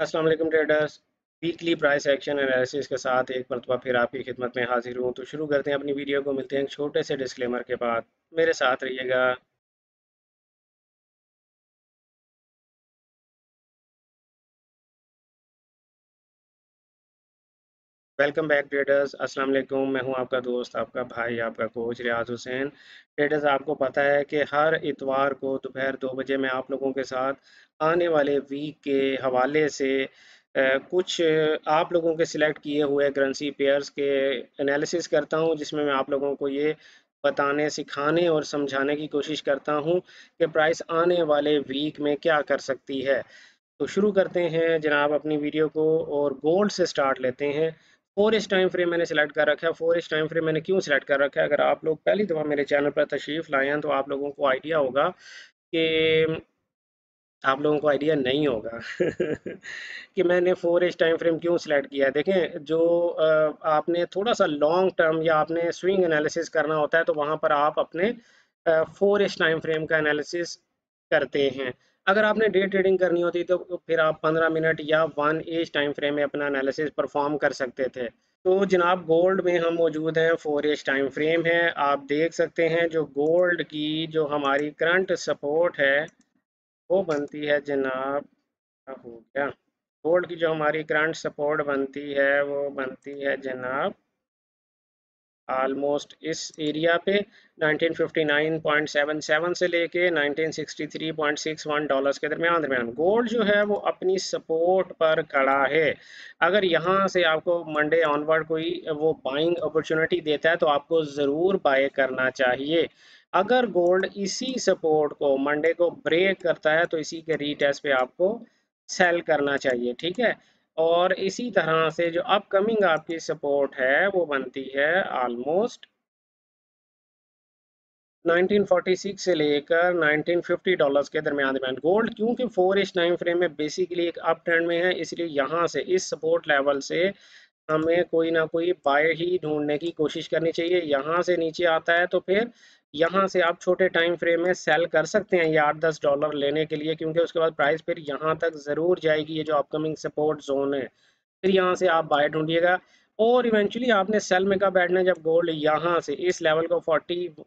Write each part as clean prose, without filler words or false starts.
अस्सलाम वालेकुम traders. Weekly price action analysis के साथ एक मरतबा फिर आपकी खिदमत में हाजिर हूँ। तो शुरू करते हैं अपनी वीडियो को। मिलते हैं एक छोटे से डिस्क्लेमर के बाद। मेरे साथ रहिएगा। Welcome back traders. अस्सलाम वालेकुम। मैं हूं आपका दोस्त, आपका भाई, आपका कोच रियाज हुसैन। ट्रेडर्स, आपको पता है कि हर इतवार को दोपहर 2 बजे मैं आप लोगों के साथ आने वाले वीक के हवाले से कुछ आप लोगों के सिलेक्ट किए हुए करेंसी पेयर्स के एनालिसिस करता हूं, जिसमें मैं आप लोगों को ये बताने, सिखाने और समझाने की कोशिश करता हूं कि प्राइस आने वाले वीक में क्या कर सकती है। तो शुरू करते हैं जनाब अपनी वीडियो को, और गोल्ड से स्टार्ट लेते हैं। 4 टाइम फ्रेम मैंने सेलेक्ट कर रखा है। 4 टाइम फ्रेम मैंने क्यों सेलेक्ट कर रखा है? अगर आप लोग पहली दफ़ा मेरे चैनल पर तशरीफ़ लाए हैं तो आप लोगों को आइडिया होगा कि आप लोगों को आइडिया नहीं होगा कि मैंने 4 टाइम फ्रेम क्यों सिलेक्ट किया है। देखें, जो आपने थोड़ा सा लॉन्ग टर्म या आपने स्विंग एनालिसिस करना होता है तो वहाँ पर आप अपने 4 टाइम फ्रेम का एनालिसिस करते हैं। अगर आपने डे ट्रेडिंग करनी होती तो फिर आप 15 मिनट या 1 एज टाइम फ्रेम में अपना एनालिसिस परफॉर्म कर सकते थे। तो जनाब, गोल्ड में हम मौजूद हैं। 4 टाइम फ्रेम है। आप देख सकते हैं जो गोल्ड की जो हमारी करंट सपोर्ट है वो बनती है जनाब। क्या हो गया? गोल्ड की जो हमारी करंट सपोर्ट बनती है वो बनती है जनाब ऑलमोस्ट इस एरिया पे 1959.77 से लेके 1963.61 डॉलर्स के दरमियान दरमियान गोल्ड जो है वो अपनी सपोर्ट पर खड़ा है। अगर यहाँ से आपको मंडे ऑनवर्ड कोई वो बाइंग अपॉर्चुनिटी देता है तो आपको ज़रूर बाय करना चाहिए। अगर गोल्ड इसी सपोर्ट को मंडे को ब्रेक करता है तो इसी के रीटेस्ट पे आपको सेल करना चाहिए, ठीक है। और इसी तरह से जो अपकमिंग आपकी सपोर्ट है वो बनती है ऑलमोस्ट 1946 से लेकर 1950 डॉलर्स के दरमियान दरमियान गोल्ड, क्योंकि 4 टाइम फ्रेम में बेसिकली एक अप ट्रेंड में है, इसलिए यहाँ से इस सपोर्ट लेवल से हमें कोई ना कोई बाय ही ढूंढने की कोशिश करनी चाहिए। यहाँ से नीचे आता है तो फिर यहाँ से आप छोटे टाइम फ्रेम में सेल कर सकते हैं ये 8-10 डॉलर लेने के लिए, क्योंकि उसके बाद प्राइस फिर यहाँ तक ज़रूर जाएगी। ये जो अपकमिंग सपोर्ट जोन है, फिर यहाँ से आप बाय ढूंढिएगा। और इवेंचुअली आपने सेल में कब बैठना है? जब गोल्ड यहाँ से इस लेवल को 40,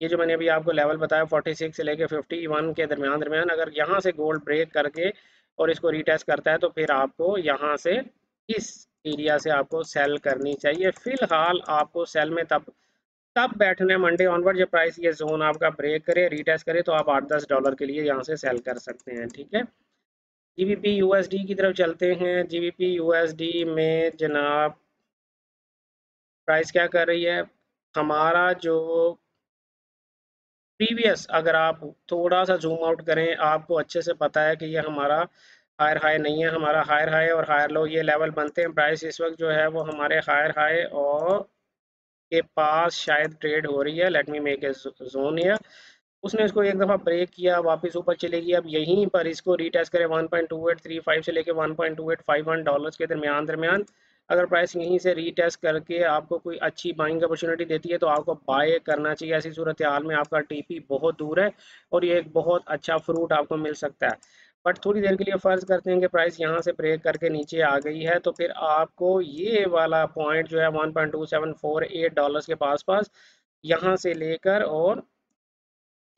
ये जो मैंने अभी आपको लेवल बताया 46 से लेके 51 के दरमियान दरमियान, अगर यहाँ से गोल्ड ब्रेक करके और इसको रीटेस्ट करता है तो फिर आपको यहाँ से इस एरिया से आपको सेल करनी चाहिए। फिलहाल आपको सेल में तब तब बैठना है मंडे ऑनवर्ड, जब प्राइस ये जोन आपका ब्रेक करे, रीटेस्ट करे, तो आप 8-10 डॉलर के लिए यहाँ से सेल कर सकते हैं, ठीक है। जीबीपी यूएसडी की तरफ चलते हैं। जीबीपी यूएसडी में जनाब प्राइस क्या कर रही है? हमारा जो प्रीवियस, अगर आप थोड़ा सा जूम आउट करें आपको अच्छे से पता है कि ये हमारा हायर हाई नहीं है। हमारा हायर हाई और हायर लो ये लेवल बनते हैं। प्राइस इस वक्त जो है वो हमारे हायर हाई और के पास शायद ट्रेड हो रही है। Let me make a zone है। उसने इसको एक दफ़ा ब्रेक किया, वापस ऊपर चलेगी। अब यहीं पर इसको रीटेस्ट करें 1.2835 से लेके 1.2851 डॉलर्स के दरमियान दरमियान। अगर प्राइस यहीं से रीटेस्ट करके आपको कोई अच्छी बाइंग अपॉर्चुनिटी देती है तो आपको बाय करना चाहिए। ऐसी सूरत हाल में आपका टीपी बहुत दूर है और ये एक बहुत अच्छा फ्रूट आपको मिल सकता है। बट थोड़ी देर के लिए फ़र्ज़ करते हैं कि प्राइस यहाँ से ब्रेक करके नीचे आ गई है, तो फिर आपको ये वाला पॉइंट जो है 1.2748 डॉलर्स के पास पास यहाँ से लेकर और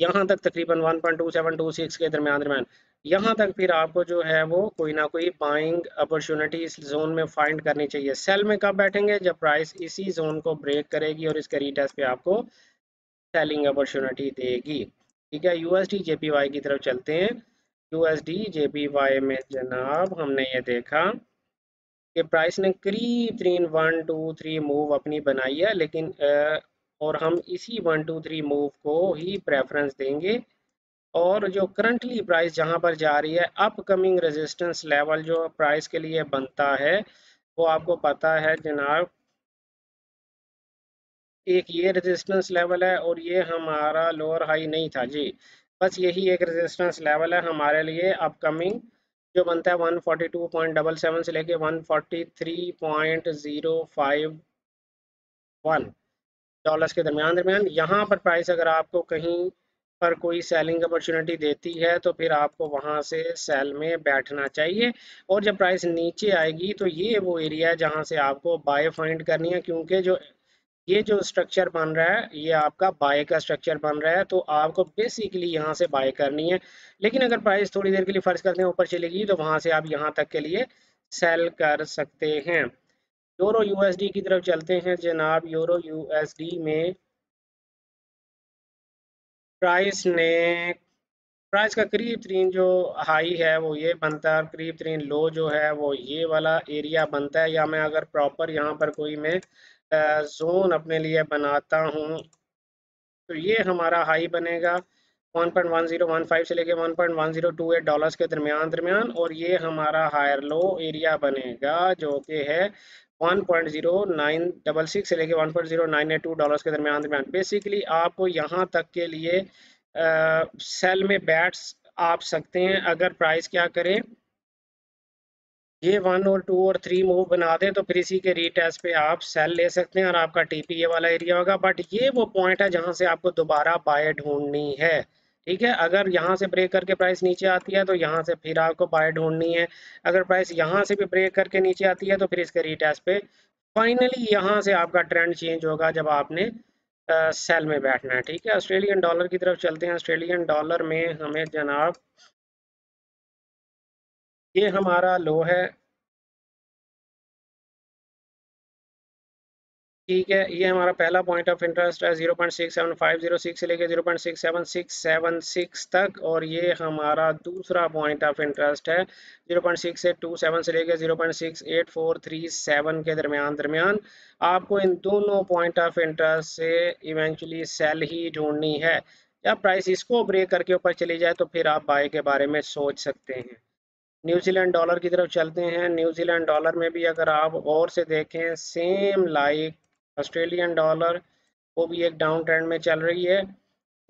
यहाँ तक तकरीबन 1.2726 के दरमियान दरमियान, यहाँ तक फिर आपको जो है वो कोई ना कोई बाइंग अपॉर्चुनिटी इस जोन में फाइंड करनी चाहिए। सेल में कब बैठेंगे? जब प्राइस इसी जोन को ब्रेक करेगी और इसके रीटेस्ट पे आपको सेलिंग अपॉर्चुनिटी देगी, ठीक है। यूएसडी जेपीवाई की तरफ चलते हैं। यूएसडी जेपीवाई में जनाब हमने ये देखा कि प्राइस ने करीब तरीन 1 2 3 मूव अपनी बनाई है, लेकिन और हम इसी 1 2 3 मूव को ही प्रेफरेंस देंगे। और जो करंटली प्राइस जहां पर जा रही है, अपकमिंग रेजिस्टेंस लेवल जो प्राइस के लिए बनता है वो आपको पता है जनाब। एक ये रेजिस्टेंस लेवल है और ये हमारा लोअर हाई नहीं था जी। बस यही एक रेजिस्टेंस लेवल है हमारे लिए अपकमिंग, जो बनता है 142.77 से लेके 143.051 डॉलर्स के दरमियान दरमियान। यहाँ पर प्राइस अगर आपको कहीं पर कोई सेलिंग अपॉर्चुनिटी देती है तो फिर आपको वहां से सेल में बैठना चाहिए। और जब प्राइस नीचे आएगी तो ये वो एरिया है जहां से आपको बाय फाइंड करनी है, क्योंकि जो ये जो स्ट्रक्चर बन रहा है ये आपका बाय का स्ट्रक्चर बन रहा है, तो आपको बेसिकली यहाँ से बाय करनी है। लेकिन अगर प्राइस थोड़ी देर के लिए फर्ज करते हैं ऊपर चलेगी तो वहां से आप यहाँ तक के लिए सेल कर सकते हैं। यूरो यूएसडी की तरफ चलते हैं जनाब। यूरो यूएसडी में प्राइस ने प्राइस का करीब तरीन जो हाई है वो ये बनता है और करीब तरीन लो जो है वो ये वाला एरिया बनता है। या मैं अगर प्रॉपर यहाँ पर कोई मैं जोन अपने लिए बनाता हूँ तो ये हमारा हाई बनेगा 1.1015 से लेके 1.1028 डॉलर्स के दरमियान दरमियान, और ये हमारा हायर लो एरिया बनेगा जो कि है 1.0966 से लेके 1.0982 डॉलर्स के दरमियान दरमियान। बेसिकली आपको यहाँ तक के लिए सेल में बैठ आप सकते हैं। अगर प्राइस क्या करे ये 1 और 2 और 3 मूव बना दे तो फिर इसी के रीटेस्ट पे आप सेल ले सकते हैं और आपका टीपी ये वाला एरिया होगा। बट ये वो पॉइंट है जहां से आपको दोबारा बाय ढूंढनी है। ठीक है, अगर यहाँ से ब्रेक करके प्राइस नीचे आती है तो यहाँ से फिर आपको बाय ढूंढनी है। अगर प्राइस यहाँ से भी ब्रेक करके नीचे आती है तो फिर इसके रीटेस्ट पे फाइनली यहाँ से आपका ट्रेंड चेंज होगा जब आपने सेल में बैठना है। ठीक है, ऑस्ट्रेलियन डॉलर की तरफ चलते हैं। ऑस्ट्रेलियन डॉलर में हमें जनाब ये हमारा लो है। ठीक है, ये हमारा पहला पॉइंट ऑफ इंटरेस्ट है 0.67506 से लेके 0.67676 तक, और ये हमारा दूसरा पॉइंट ऑफ इंटरेस्ट है 0.6827 से लेके 0.68437 के दरमियान दरमियान। आपको इन दोनों पॉइंट ऑफ इंटरेस्ट से इवेंचुअली सेल ही ढूंढनी है। जब प्राइस इसको ब्रेक करके ऊपर चली जाए तो फिर आप बाय के बारे में सोच सकते हैं। न्यूजीलैंड डॉलर की तरफ चलते हैं। न्यूजीलैंड डॉलर में भी अगर आप गौर से देखें सेम लाइक ऑस्ट्रेलियन डॉलर वो भी एक डाउन ट्रेंड में चल रही है।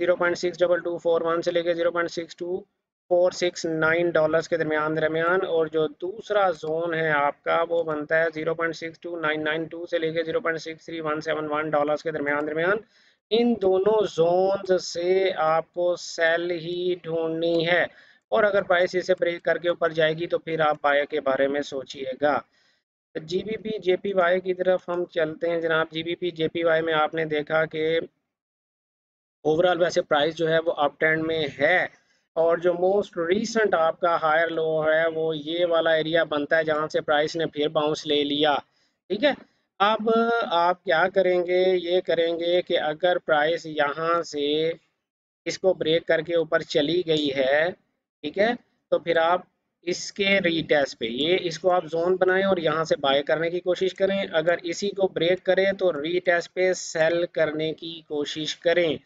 0.62241 से लेके 0.62469 डॉलर्स के दरमियान दरमियान, और जो दूसरा जोन है आपका वो बनता है 0.62992 से लेके 0.63171 डॉलर्स के दरमियान दरमियान। इन दोनों जोन्स से आपको सेल ही ढूंढनी है, और अगर प्राइस इसे ब्रेक करके ऊपर जाएगी तो फिर आप बाय के बारे में सोचिएगा। जीबीपी जेपीवाई की तरफ हम चलते हैं जनाब। जीबीपी जेपीवाई में आपने देखा कि ओवरऑल वैसे प्राइस जो है वो अप ट्रेंड में है, और जो मोस्ट रीसेंट आपका हायर लो है वो ये वाला एरिया बनता है जहां से प्राइस ने फिर बाउंस ले लिया। ठीक है, अब आप क्या करेंगे, ये करेंगे कि अगर प्राइस यहाँ से इसको ब्रेक करके ऊपर चली गई है, ठीक है, तो फिर आप इसके रीटेस्ट पे ये इसको आप जोन बनाएं और यहाँ से बाय करने की कोशिश करें। अगर इसी को ब्रेक करें तो रीटेस्ट पे सेल करने की कोशिश करें।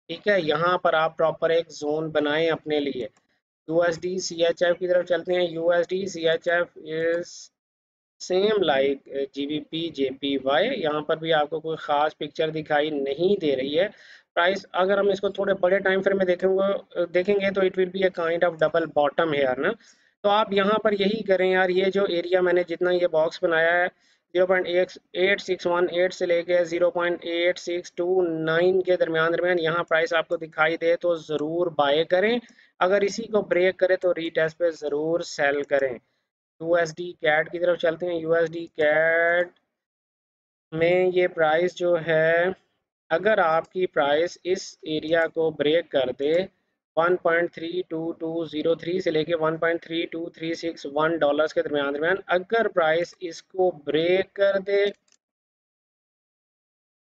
ठीक है, यहाँ पर आप प्रॉपर एक जोन बनाएं अपने लिए। यूएसडी सीएचएफ की तरफ चलते हैं। USD CHF is same like GBP JPY. यहाँ पर भी आपको कोई ख़ास पिक्चर दिखाई नहीं दे रही है। प्राइस अगर हम इसको थोड़े बड़े टाइम फ्रेम में देखेंगे तो it will be a kind of double bottom here ना। तो आप यहाँ पर यही करें यार, ये जो एरिया मैंने जितना ये बॉक्स बनाया है 0.8618 से लेके 0.8629 के दरमियान दरमियान यहाँ प्राइस आपको दिखाई दे तो ज़रूर बाय करें। अगर इसी को ब्रेक करे तो रीटेस्ट पे ज़रूर सेल करें। यूएसडी कैट की तरफ चलते हैं। यूएसडी कैट में ये प्राइस जो है, अगर आपकी प्राइस इस एरिया को ब्रेक कर दे 1.32203 से लेके 1.32361 डॉलर्स के दरमियान दरमियान, अगर प्राइस इसको ब्रेक कर दे,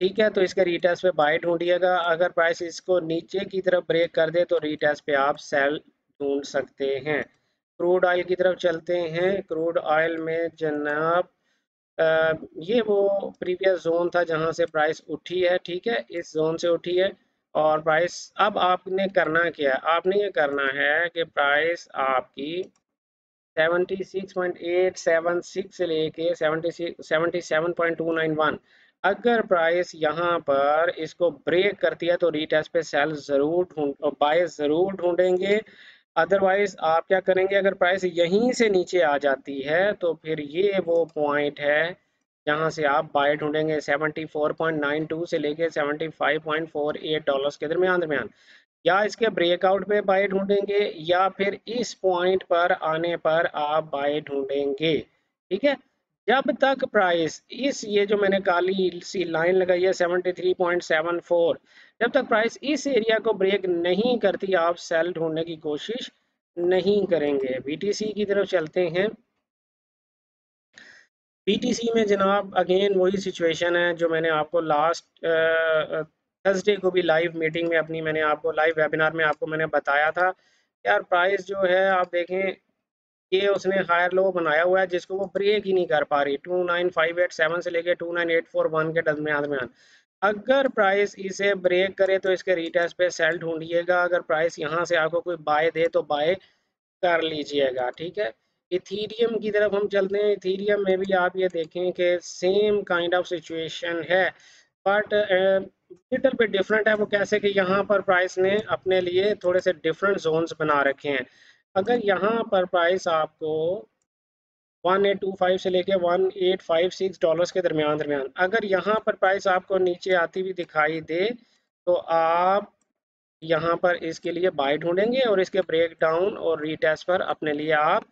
ठीक है, तो इसके रीटेस्ट पे बाय ढूंढिएगा। अगर प्राइस इसको नीचे की तरफ ब्रेक कर दे तो रीटेस्ट पे आप सेल ढूंढ सकते हैं। क्रूड ऑयल की तरफ चलते हैं। क्रूड ऑयल में जनाब ये वो प्रीवियस जोन था जहां से प्राइस उठी है। ठीक है, इस जोन से उठी है, और प्राइस अब आपने करना क्या है, आपने ये करना है कि प्राइस आपकी 76.876 से लेके 77.291, अगर प्राइस यहाँ पर इसको ब्रेक करती है तो रीटेस्ट पे सेल ज़रूर बाय ज़रूर ढूंढेंगे। अदरवाइज आप क्या करेंगे, अगर प्राइस यहीं से नीचे आ जाती है तो फिर ये वो पॉइंट है जहाँ से आप बाय ढूंढेंगे 74.92 से लेके 75.48 डॉलर्स के दरमियान दरमियान। या इसके ब्रेकआउट पे बाय ढूंढेंगे या फिर इस पॉइंट पर आने पर आप बाय ढूंढेंगे। ठीक है, जब तक प्राइस इस ये जो मैंने काली सी लाइन लगाई है 73.74, जब तक प्राइस इस एरिया को ब्रेक नहीं करती आप सेल ढूंढने की कोशिश नहीं करेंगे। बीटीसी की तरफ चलते हैं। बीटीसी में जनाब अगेन वही सिचुएशन है जो मैंने आपको लास्ट थर्सडे को भी लाइव मीटिंग में अपनी मैंने आपको लाइव वेबिनार में आपको मैंने बताया था। यार प्राइस जो है आप देखें, ये उसने हायर लो बनाया हुआ है जिसको वो ब्रेक ही नहीं कर पा रही 29587 से लेके 29841 के दरमियान। अगर प्राइस इसे ब्रेक करे तो इसके रीटेस्ट पे सेल ढूंढिएगा, अगर प्राइस यहाँ से आपको कोई बाय दे तो बाय कर लीजिएगा। ठीक है, इथीरियम की तरफ हम चलते हैं। इथीरियम में भी आप ये देखें कि सेम काइंड ऑफ सिचुएशन है, बट लिटिल बिट डिफरेंट है। वो कैसे कि यहाँ पर प्राइस ने अपने लिए थोड़े से डिफरेंट जोन्स बना रखे हैं। अगर यहाँ पर प्राइस आपको 1825 से लेके 1856 डॉलर्स के दरमियान अगर यहाँ पर प्राइस आपको नीचे आती हुई दिखाई दे तो आप यहाँ पर इसके लिए बाय ढूंढेंगे और इसके ब्रेक डाउन और रीटेस्ट पर अपने लिए आप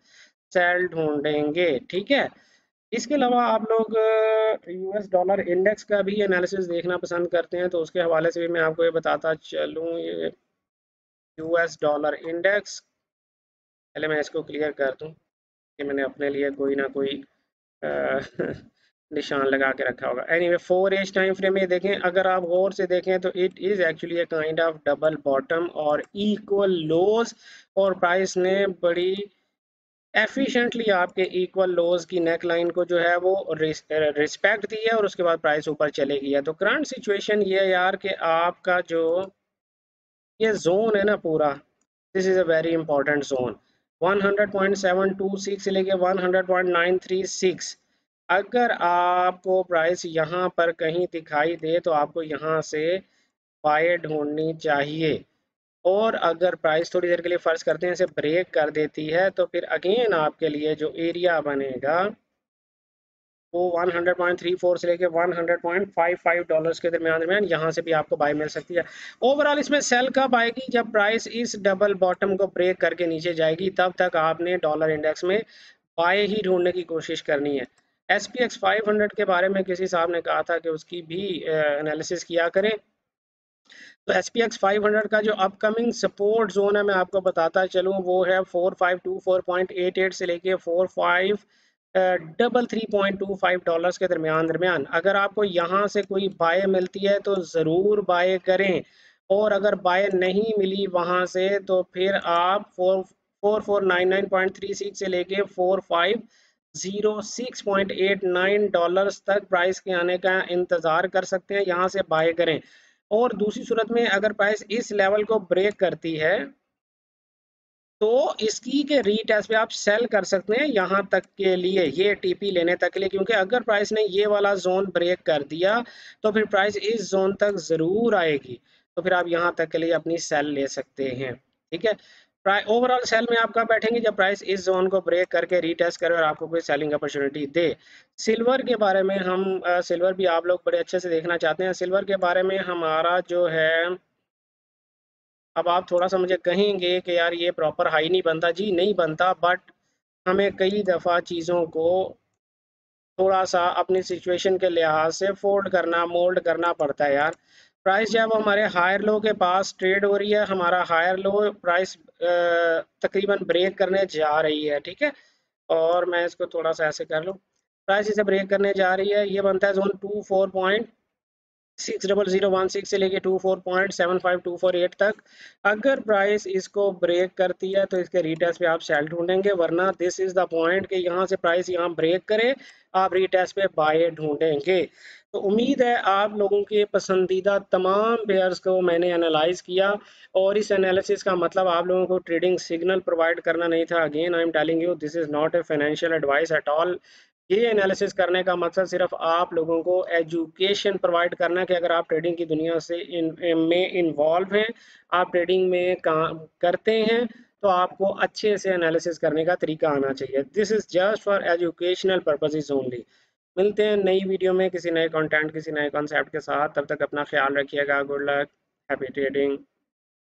सेल ढूंढेंगे। ठीक है, इसके अलावा आप लोग यूएस डॉलर इंडेक्स का भी एनालिसिस देखना पसंद करते हैं तो उसके हवाले से भी मैं आपको ये बताता चलूँ। ये यूएस डॉलर इंडेक्स, पहले मैं इसको क्लियर कर दूँ कि मैंने अपने लिए कोई ना कोई अ, निशान लगा के रखा होगा। एनीवे 4 एज टाइम फ्रेम में देखें, अगर आप गौर से देखें तो it is actually A kind of double bottom और इक्वल लोज, और प्राइस ने बड़ी एफिशिएंटली आपके इक्वल लोज की नेक लाइन को जो है वो रिस्पेक्ट दी है और उसके बाद प्राइस ऊपर चले गई है। तो करंट सिचुएशन ये है यार कि आपका जो ये जोन है ना पूरा, this is a very important zone 100.726 से लेके 100.936। अगर आपको प्राइस यहाँ पर कहीं दिखाई दे तो आपको यहाँ से बाय ढूंढनी चाहिए, और अगर प्राइस थोड़ी देर के लिए फर्ज करते हैं इसे ब्रेक कर देती है तो फिर अगेन आपके लिए जो एरिया बनेगा वो 100.34 से लेके 100.55 डॉलर्स के दरमियान यहाँ से भी आपको बाय मिल सकती है। ओवरऑल इसमें सेल कब आएगी, जब प्राइस इस डबल बॉटम को ब्रेक करके नीचे जाएगी, तब तक आपने डॉलर इंडेक्स में बाय ही ढूंढने की कोशिश करनी है। SPX 500 के बारे में किसी साहब ने कहा था कि उसकी भी एनालिसिस किया करें। तो SPX 500 का जो अपकमिंग सपोर्ट जोन है मैं आपको बताता चलूँ, वो है 4524.88 से लेके 4533.25 डॉलर्स के दरमियान। अगर आपको यहाँ से कोई बाय मिलती है तो ज़रूर बाय करें, और अगर बाय नहीं मिली वहाँ से तो फिर आप 4499.36 से लेके 4506.89 डॉलर्स तक प्राइस के आने का इंतज़ार कर सकते हैं, यहाँ से बाय करें। और दूसरी सूरत में अगर प्राइस इस लेवल को ब्रेक करती है तो इसकी के रीटेस्ट पे आप सेल कर सकते हैं यहाँ तक के लिए, ये टीपी लेने तक के लिए, क्योंकि अगर प्राइस ने ये वाला जोन ब्रेक कर दिया तो फिर प्राइस इस जोन तक ज़रूर आएगी, तो फिर आप यहाँ तक के लिए अपनी सेल ले सकते हैं। ठीक है, प्राइस ओवरऑल सेल में आप कब बैठेंगे, जब प्राइस इस जोन को ब्रेक करके रीटेस्ट करे और आपको कोई सेलिंग अपॉर्चुनिटी दे। सिल्वर के बारे में हम सिल्वर भी आप लोग बड़े अच्छे से देखना चाहते हैं। सिल्वर के बारे में हमारा जो है, अब आप थोड़ा सा मुझे कहेंगे कि यार ये प्रॉपर हाई नहीं बनता, जी नहीं बनता, बट हमें कई दफ़ा चीज़ों को थोड़ा सा अपनी सिचुएशन के लिहाज से फोल्ड करना मोल्ड करना पड़ता है यार। प्राइस जब हमारे हायर लो के पास ट्रेड हो रही है, हमारा हायर लो प्राइस तकरीबन ब्रेक करने जा रही है। ठीक है, और मैं इसको थोड़ा सा ऐसे कर लूँ, प्राइस इसे ब्रेक करने जा रही है, ये बनता है जोन 24.60016 से लेके 24.75248 तक। अगर प्राइस इसको ब्रेक करती है तो इसके रीटेस्ट पे आप सेल ढूंढेंगे, वरना दिस इज द पॉइंट कि यहाँ से प्राइस यहाँ ब्रेक करे आप रीटेस्ट पे बाय ढूंढेंगे। तो उम्मीद है आप लोगों के पसंदीदा तमाम पेयर्स को मैंने एनालाइज किया, और इस एनालिसिस का मतलब आप लोगों को ट्रेडिंग सिग्नल प्रोवाइड करना नहीं था। Again I am telling you this is not a financial advice at all. ये एनालिसिस करने का मकसद सिर्फ आप लोगों को एजुकेशन प्रोवाइड करना कि अगर आप ट्रेडिंग की दुनिया से में इन्वॉल्व हैं, आप ट्रेडिंग में काम करते हैं, तो आपको अच्छे से एनालिसिस करने का तरीका आना चाहिए। This is just for educational purposes only. मिलते हैं नई वीडियो में किसी नए कंटेंट किसी नए कॉन्सेप्ट के साथ, तब तक अपना ख्याल रखिएगा। Good luck, happy trading.